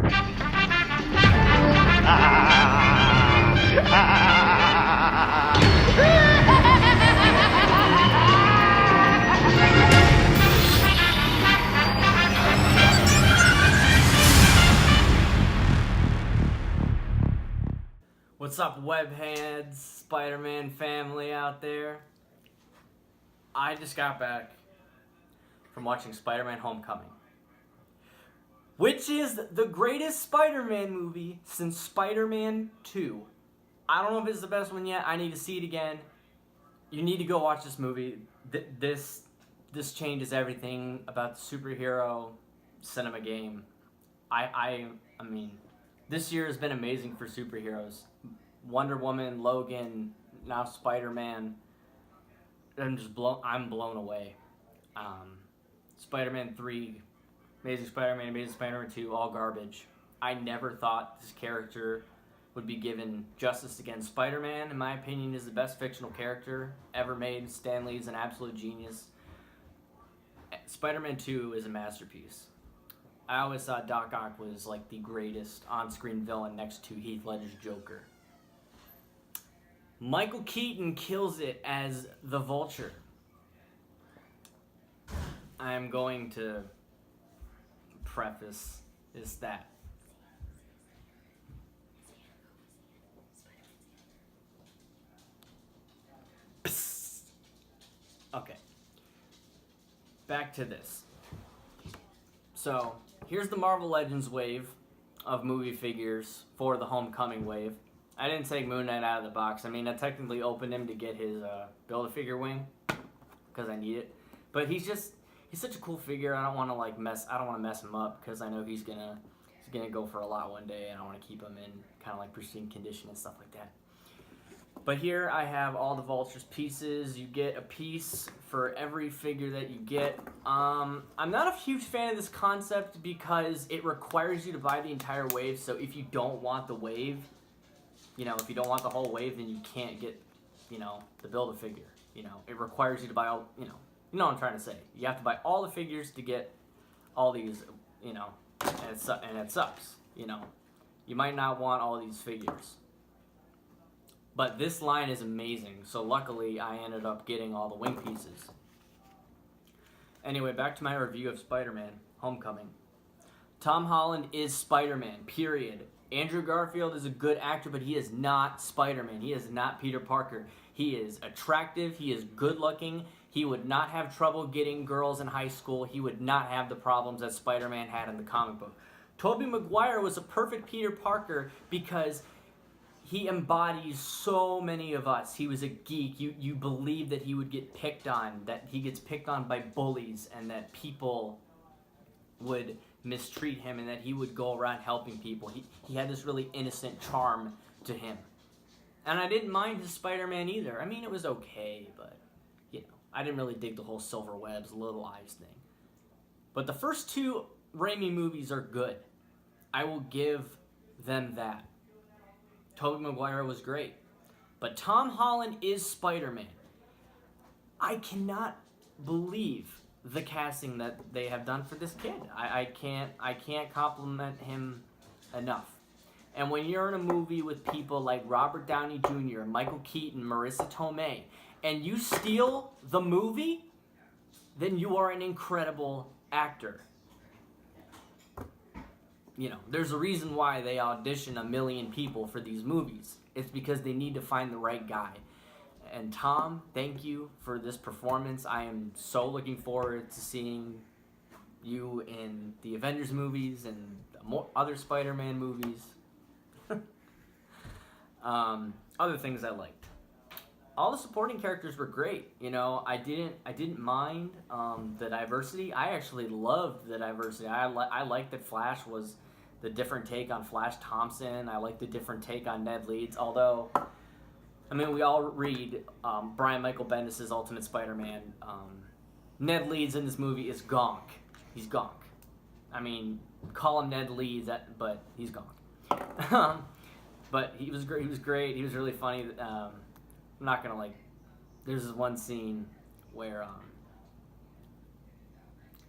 What's up, webheads, Spider-Man family out there? I just got back from watching Spider-Man Homecoming, which is the greatest Spider-Man movie since Spider-Man 2. I don't know if it's the best one yet. I need to see it again. You need to go watch this movie. This changes everything about the superhero cinema game. I mean, this year has been amazing for superheroes. Wonder Woman, Logan, now Spider-Man. I'm blown away. Spider-Man 3, Amazing Spider-Man 2, all garbage. I never thought this character would be given justice against Spider-Man. In my opinion, is the best fictional character ever made. Stan Lee is an absolute genius. Spider-Man 2 is a masterpiece. I always thought Doc Ock was like the greatest on-screen villain next to Heath Ledger's Joker. Michael Keaton kills it as the Vulture. I'm going to preface that. Psst. Okay. Back to this. So, here's the Marvel Legends wave of movie figures for the Homecoming wave. I didn't take Moon Knight out of the box. I mean, I technically opened him to get his Build-A-Figure wing because I need it. But he's such a cool figure. I don't want to mess him up because I know he's gonna go for a lot one day, and I want to keep him in kind of like pristine condition and stuff like that. But here I have all the Vulture's pieces. You get a piece for every figure that you get. I'm not a huge fan of this concept because it requires you to buy the entire wave. So if you don't want the wave, if you don't want the whole wave, then you can't get, the Build-A-Figure. It requires you to buy all, you know what I'm trying to say. You have to buy all the figures to get all these, and it sucks, You might not want all these figures. But this line is amazing, so luckily I ended up getting all the wing pieces. Anyway, back to my review of Spider-Man Homecoming. Tom Holland is Spider-Man, period. Andrew Garfield is a good actor, but he is not Spider-Man. He is not Peter Parker. He is attractive. He is good-looking. He would not have trouble getting girls in high school. He would not have the problems that Spider-Man had in the comic book. Tobey Maguire was a perfect Peter Parker because he embodies so many of us. He was a geek. You believe that he would get picked on, that he gets picked on by bullies, and that people would mistreat him, and that he would go around helping people. He had this really innocent charm to him. And I didn't mind his Spider-Man either. I mean, it was okay, but, I didn't really dig the whole Silver Webs, Little Eyes thing. But the first two Raimi movies are good. I will give them that. Tobey Maguire was great. But Tom Holland is Spider-Man. I cannot believe the casting that they have done for this kid. I can't compliment him enough. And when you're in a movie with people like Robert Downey Jr., Michael Keaton, Marissa Tomei, and you steal the movie, then you are an incredible actor. There's a reason why they audition 1 million people for these movies. It's because they need to find the right guy. And Tom, thank you for this performance. I am so looking forward to seeing you in the Avengers movies and other Spider-Man movies. Other things I liked. All the supporting characters were great. I didn't mind the diversity. I actually loved the diversity. I liked that Flash was the different take on Flash Thompson. I liked the different take on Ned Leeds. Although, we all read Brian Michael Bendis' Ultimate Spider-Man. Ned Leeds in this movie is gonk. He's gonk. Call him Ned Leeds, but he's gonk. But he was great. He was great. He was really funny. I'm not gonna there's this one scene where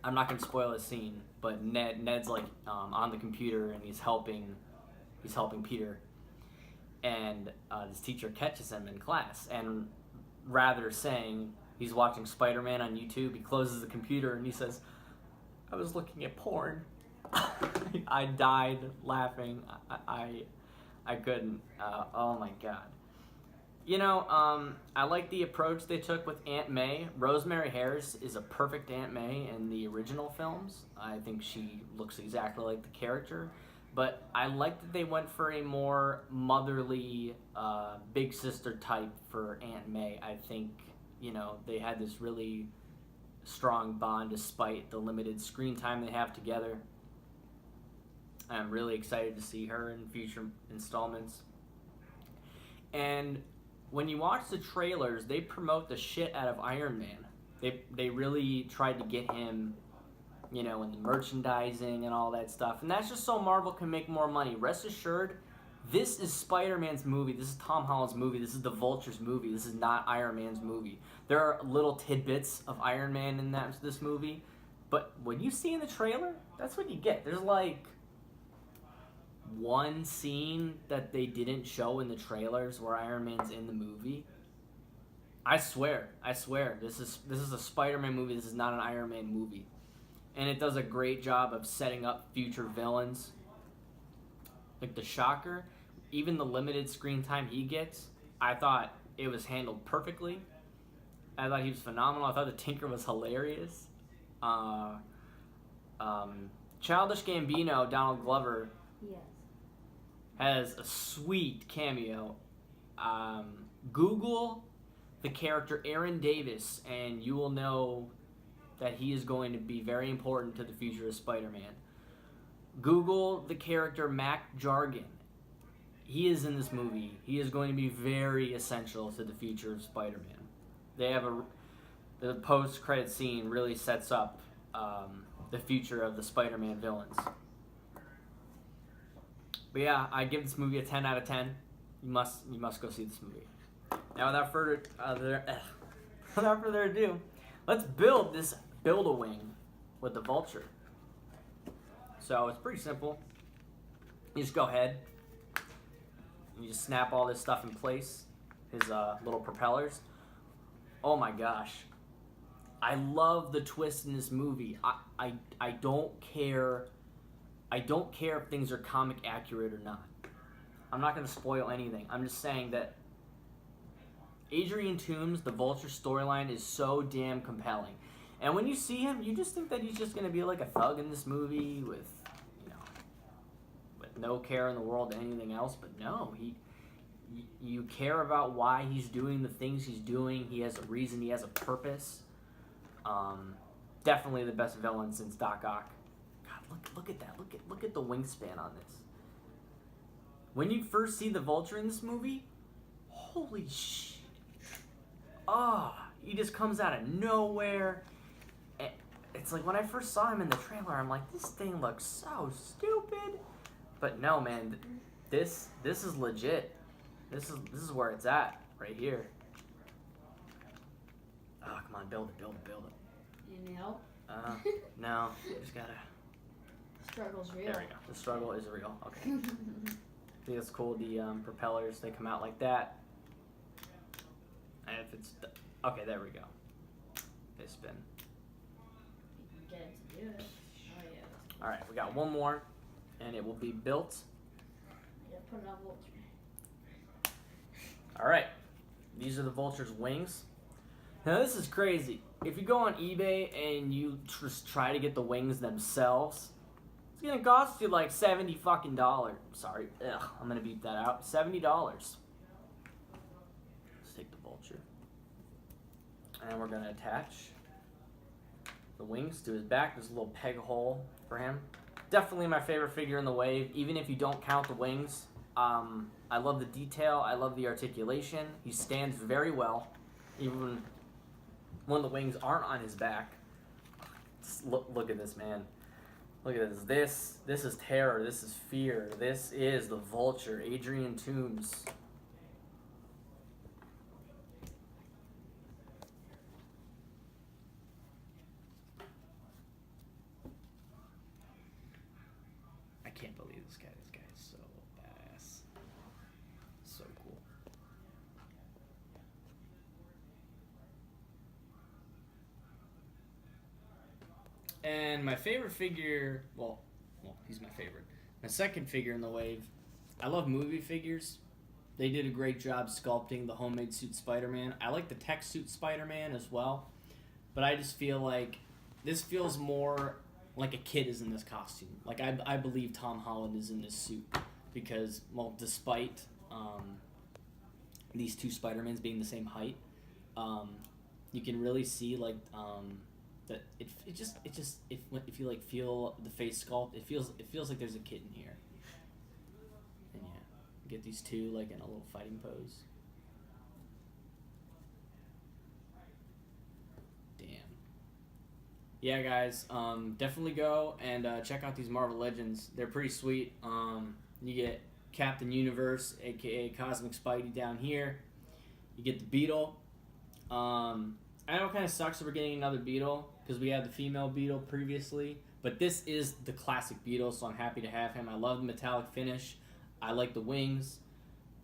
I'm not gonna spoil a scene, but Ned's like on the computer and he's helping Peter, and this teacher catches him in class, and rather saying he's watching Spider-Man on YouTube, he closes the computer and he says, "I was looking at porn." I died laughing. I couldn't. Oh my god. You know, I like the approach they took with Aunt May. Rosemary Harris is a perfect Aunt May in the original films. I think she looks exactly like the character. But I like that they went for a more motherly, big sister type for Aunt May. I think, you know, they had this really strong bond despite the limited screen time they have together. I'm really excited to see her in future installments. And when you watch the trailers, they promote the shit out of Iron Man. They really tried to get him, you know, in the merchandising and all that stuff. And that's just so Marvel can make more money. Rest assured, this is Spider-Man's movie. This is Tom Holland's movie. This is the Vulture's movie. This is not Iron Man's movie. There are little tidbits of Iron Man in this movie. But what you see in the trailer, that's what you get. There's like one scene that they didn't show in the trailers where Iron Man's in the movie. I swear, this is a Spider-Man movie. This is not an Iron Man movie, and it does a great job of setting up future villains. Like the Shocker, even the limited screen time he gets, I thought it was handled perfectly. I thought he was phenomenal. I thought the Tinker was hilarious. Childish Gambino, Donald Glover. Yes. Has a sweet cameo. Google the character Aaron Davis, and you will know that he is going to be very important to the future of Spider-Man. Google the character Mac Jargon. He is in this movie. He is going to be very essential to the future of Spider-Man. They have the post-credit scene really sets up the future of the Spider-Man villains. But yeah, I give this movie a 10 out of 10. You must go see this movie. Now, without further ado, let's build this Build-A-Wing with the Vulture. So it's pretty simple. You just go ahead. You just snap all this stuff in place. His little propellers. Oh my gosh. I love the twist in this movie. I don't care. I don't care if things are comic accurate or not. I'm not going to spoil anything. I'm just saying that Adrian Toomes, the Vulture storyline, is so damn compelling. And when you see him, you just think that he's just going to be like a thug in this movie with, you know, with no care in the world to anything else. But no, you care about why he's doing the things he's doing. He has a reason. He has a purpose. Definitely the best villain since Doc Ock. God, look at that. Look at the wingspan on this. When you first see the Vulture in this movie, holy shit. He just comes out of nowhere. It's like when I first saw him in the trailer, I'm like, this thing looks so stupid. But no, man, this is legit. This is where it's at, right here. Oh, come on, build it. You need help? No, you just gotta. The struggle's real. There we go. The struggle is real. Okay. I think it's cool. The propellers, they come out like that. And if it's okay, there we go. They spin. You can get it to do it. Oh yeah. All right, we got one more, and it will be built. Yeah, put it on Vulture. All right, these are the Vulture's wings. Now this is crazy. If you go on eBay and you just try to get the wings themselves, it's gonna cost you like $70 fucking dollars. Sorry, I'm gonna beep that out. $70. Let's take the Vulture, and we're gonna attach the wings to his back. There's a little peg hole for him. Definitely my favorite figure in the wave, even if you don't count the wings. I love the detail. I love the articulation. He stands very well, even when the wings aren't on his back. Just look at this, man. Look at this. This is terror. This is fear. This is the Vulture, Adrian Toomes. can't believe this guy. This guy is so badass. So cool. And my favorite figure, well, he's my favorite. My second figure in the wave, I love movie figures. They did a great job sculpting the homemade suit Spider-Man. I like the tech suit Spider-Man as well. But I just feel like this feels more like a kid is in this costume. Like, I believe Tom Holland is in this suit. Because, well, despite these two Spider-Mans being the same height, you can really see, like, that if you, like, feel the face sculpt, it feels like there's a kid in here. And, yeah, you get these two, like, in a little fighting pose. Yeah, guys, definitely go and check out these Marvel Legends. They're pretty sweet. You get Captain Universe, aka Cosmic Spidey, down here. You get the Beetle. I know it kind of sucks that we're getting another Beetle because we had the female Beetle previously, but this is the classic Beetle, so I'm happy to have him. I love the metallic finish. I like the wings.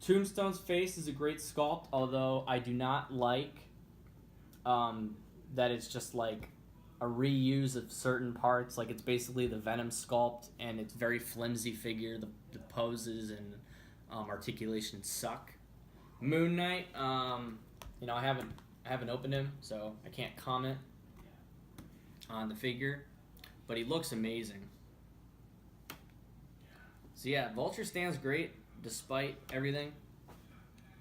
Tombstone's face is a great sculpt, although I do not like that it's just like a reuse of certain parts. Like, it's basically the Venom sculpt, and it's very flimsy figure. The poses and articulation suck. Moon Knight, you know, I haven't opened him, so I can't comment on the figure, but he looks amazing. So yeah, Vulture stands great despite everything.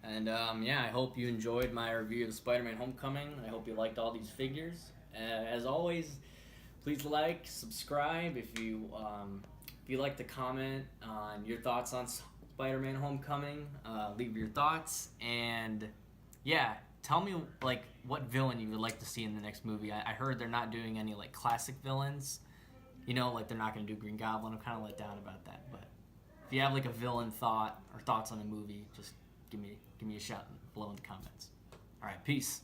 And yeah, I hope you enjoyed my review of Spider-Man Homecoming. I hope you liked all these figures. As always, please like, subscribe. If you like to comment on your thoughts on Spider-Man Homecoming, leave your thoughts. And yeah, tell me like what villain you would like to see in the next movie. I heard they're not doing any like classic villains. You know, like they're not going to do Green Goblin. I'm kind of let down about that. But if you have like a villain thought or thoughts on a movie, just give me a shout below in the comments. All right, peace.